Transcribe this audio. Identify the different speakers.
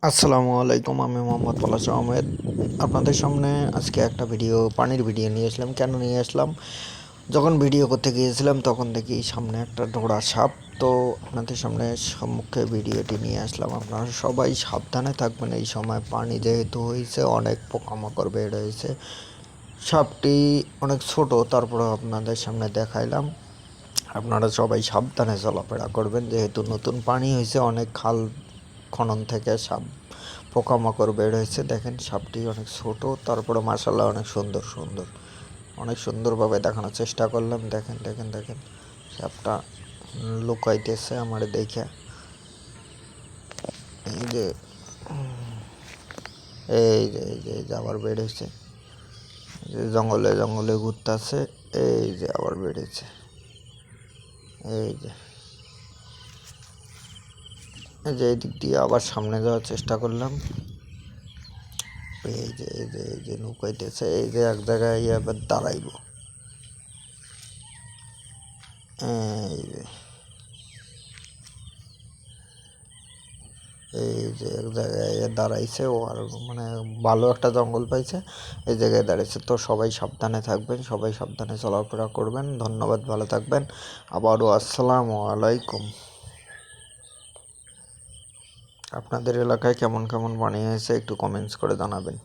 Speaker 1: আসসালামু আলাইকুম, আমি মোহাম্মদ পলাশ আহমেদ। আপনাদের সামনে আজকে একটা পানির ভিডিও নিয়ে আসলাম। কেন নিয়ে আসলাম? যখন ভিডিও করতে গিয়েছিলাম তখন দেখি সামনে একটা ডোরা সাপ। তো আপনাদের সামনে সম্মুখে ভিডিওটি নিয়ে আসলাম। আপনারা সবাই সাবধানে থাকবেন। এই সময় পানি যেহেতু হয়েছে, অনেক পোকামাকড় বের হয়েছে। সাপটি অনেক ছোট, তারপরেও আপনাদের সামনে দেখাইলাম। আপনারা সবাই সাবধানে চলাফেরা করবেন, যেহেতু নতুন পানি হয়েছে, অনেক খাল খনন থেকে সাপ পোকামাকড় বের হয়েছে। দেখেন সাপটি অনেক ছোট, তারপরে মাশাআল্লাহ অনেক সুন্দর সুন্দর, অনেক সুন্দরভাবে দেখানোর চেষ্টা করলাম। দেখেন দেখেন দেখেন, সাপটা লুকাইতেছে আমার দেখে। এই যে এই যে আবার বেড়েছে, যে জঙ্গলে জঙ্গলে ঘুরতেছে। এই যে আবার বেড়েছে, এই যে এই দিক দিয়ে আবার সামনে যাওয়ার চেষ্টা করলাম। এই যে লুকাইতেছে, এই যে এক জায়গায় এবার দাঁড়াইব। এই যে এক জায়গায় দাঁড়াইছে ও, আর মানে ভালো একটা জঙ্গল পাইছে, এই জায়গায় দাঁড়াইছে। তো সবাই সাবধানে থাকবেন, সবাই সাবধানে চলাফেরা করবেন। ধন্যবাদ, ভালো থাকবেন। আবারও আসসালামু আলাইকুম। আপনাদের এলাকায় কেমন কেমন পানি হয়েছে একটু কমেন্টস করে জানাবেন।